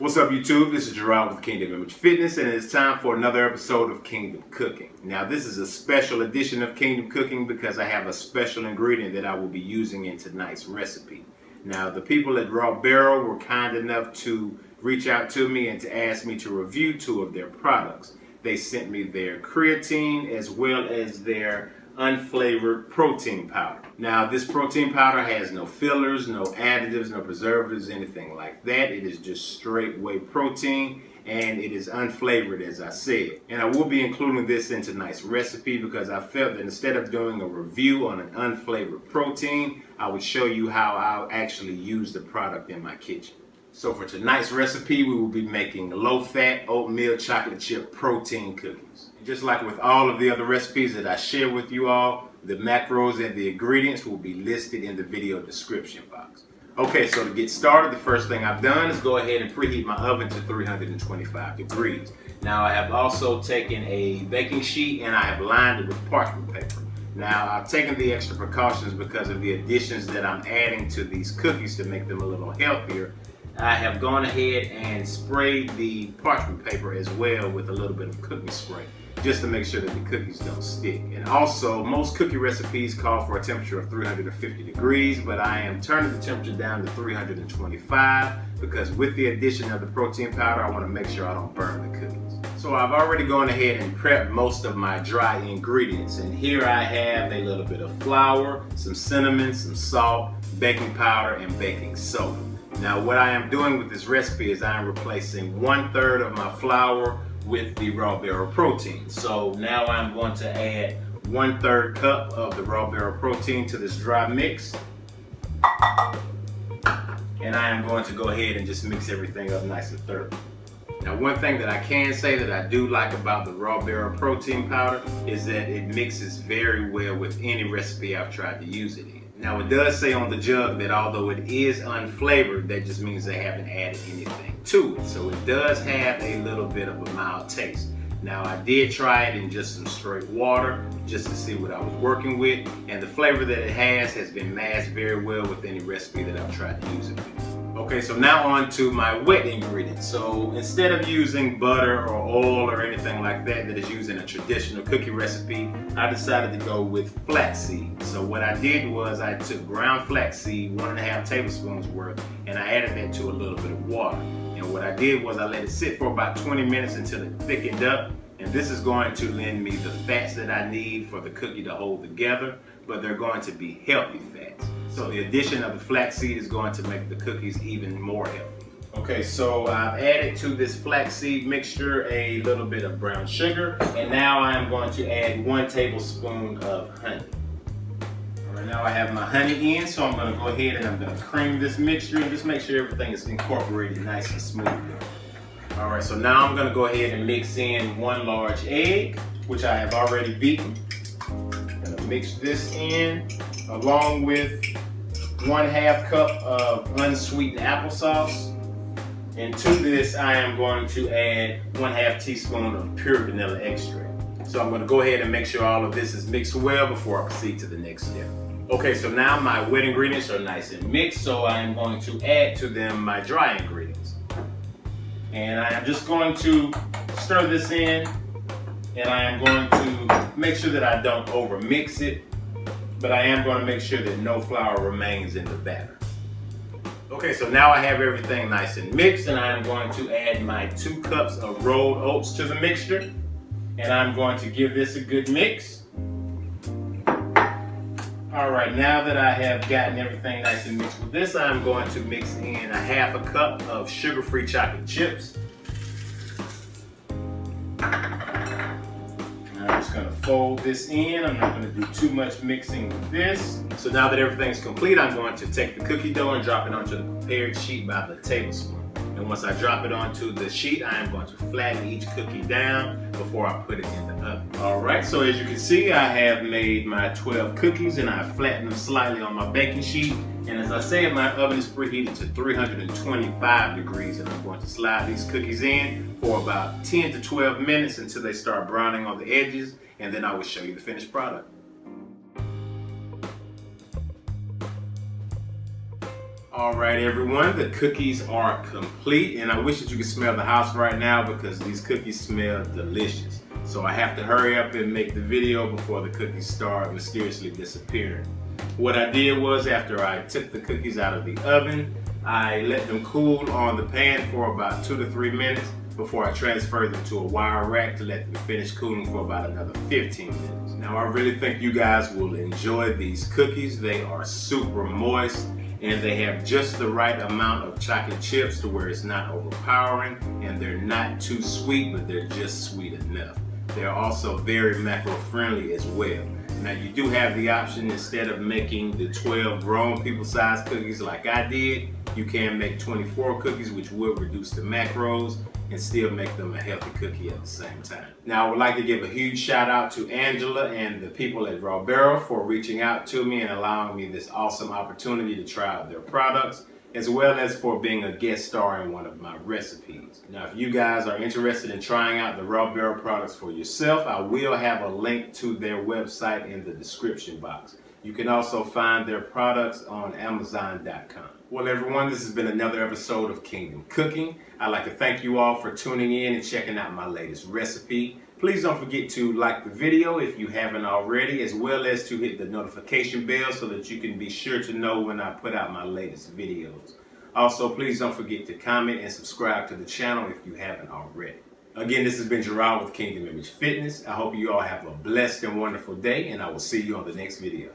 What's up YouTube? This is Gerard with Kingdom Image Fitness, and it's time for another episode of Kingdom Cooking. Now this is a special edition of Kingdom Cooking because I have a special ingredient that I will be using in tonight's recipe. Now the people at Raw Barrel were kind enough to reach out to me and to ask me to review 2 of their products. They sent me their creatine as well as their unflavored protein powder. Now this protein powder has no fillers, no additives, no preservatives, anything like that. It is just straight whey protein and it is unflavored, as I said. And I will be including this in tonight's recipe because I felt that instead of doing a review on an unflavored protein, I would show you how I'll actually use the product in my kitchen. So for tonight's recipe, we will be making low-fat oatmeal chocolate chip protein cookies. Just like with all of the other recipes that I share with you all, the macros and the ingredients will be listed in the video description box. Okay, so to get started, the first thing I've done is go ahead and preheat my oven to 325 degrees. Now I have also taken a baking sheet and I have lined it with parchment paper. Now I've taken the extra precautions because of the additions that I'm adding to these cookies to make them a little healthier. I have gone ahead and sprayed the parchment paper as well with a little bit of cookie spray, just to make sure that the cookies don't stick. And also, most cookie recipes call for a temperature of 350 degrees, but I am turning the temperature down to 325 because with the addition of the protein powder, I want to make sure I don't burn the cookies. So I've already gone ahead and prepped most of my dry ingredients, and here I have a little bit of flour, some cinnamon, some salt, baking powder, and baking soda. Now what I am doing with this recipe is I am replacing 1/3 of my flour with the Raw Barrel protein. So now I'm going to add 1/3 cup of the Raw Barrel protein to this dry mix. And I am going to go ahead and just mix everything up nice and thoroughly. Now one thing that I can say that I do like about the Raw Barrel protein powder is that it mixes very well with any recipe I've tried to use it in. Now it does say on the jug that although it is unflavored, that just means they haven't added anything to it. So it does have a little bit of a mild taste. Now I did try it in just some straight water just to see what I was working with, and the flavor that it has been masked very well with any recipe that I've tried to use it with. Okay, so now on to my wet ingredients. So instead of using butter or oil or anything like that that is used in a traditional cookie recipe, I decided to go with flaxseed. So what I did was I took ground flaxseed, 1.5 tablespoons worth, and I added that to a little bit of water. And what I did was I let it sit for about 20 minutes until it thickened up. And this is going to lend me the fats that I need for the cookie to hold together, but they're going to be healthy fats. So the addition of the flaxseed is going to make the cookies even more healthy. Okay, so I've added to this flaxseed mixture a little bit of brown sugar, and now I'm going to add 1 tablespoon of honey. All right, now I have my honey in, so I'm going to go ahead and I'm going to cream this mixture and just make sure everything is incorporated nice and smooth. All right, so now I'm going to go ahead and mix in 1 large egg, which I have already beaten. I'm going to mix this in along with 1/2 cup of unsweetened applesauce. And to this, I am going to add 1/2 teaspoon of pure vanilla extract. So I'm going to go ahead and make sure all of this is mixed well before I proceed to the next step. Okay, so now my wet ingredients are nice and mixed, so I am going to add to them my dry ingredients. And I am just going to stir this in, and I am going to make sure that I don't over mix it, but I am going to make sure that no flour remains in the batter. Okay, so now I have everything nice and mixed, and I am going to add my 2 cups of rolled oats to the mixture, and I'm going to give this a good mix. All right, now that I have gotten everything nice and mixed with this, I'm going to mix in 1/2 cup of sugar-free chocolate chips. I'm just going to fold this in. I'm not going to do too much mixing with this. So now that everything's complete, I'm going to take the cookie dough and drop it onto the prepared sheet by the tablespoon. And once I drop it onto the sheet, I am going to flatten each cookie down before I put it in the oven. All right, so as you can see, I have made my 12 cookies and I flattened them slightly on my baking sheet. And as I said, my oven is preheated to 325 degrees, and I'm going to slide these cookies in for about 10 to 12 minutes until they start browning on the edges, and then I will show you the finished product. All right, everyone, the cookies are complete, and I wish that you could smell the house right now because these cookies smell delicious. So I have to hurry up and make the video before the cookies start mysteriously disappearing. What I did was, after I took the cookies out of the oven, I let them cool on the pan for about 2 to 3 minutes before I transferred them to a wire rack to let them finish cooling for about another 15 minutes. Now, I really think you guys will enjoy these cookies. They are super moist, and they have just the right amount of chocolate chips to where it's not overpowering, and they're not too sweet, but they're just sweet enough. They're also very macro friendly as well. Now, you do have the option, instead of making the 12 grown people size cookies like I did, you can make 24 cookies, which would reduce the macros and still make them a healthy cookie at the same time. Now, I would like to give a huge shout out to Angela and the people at Raw Barrel for reaching out to me and allowing me this awesome opportunity to try out their products, as well as for being a guest star in one of my recipes. Now, if you guys are interested in trying out the Raw Barrel products for yourself, I will have a link to their website in the description box. You can also find their products on Amazon.com. Well, everyone, this has been another episode of Kingdom Cooking. I'd like to thank you all for tuning in and checking out my latest recipe. Please don't forget to like the video if you haven't already, as well as to hit the notification bell so that you can be sure to know when I put out my latest videos. Also, please don't forget to comment and subscribe to the channel if you haven't already. Again, this has been Gerard with Kingdom Image Fitness. I hope you all have a blessed and wonderful day, and I will see you on the next video.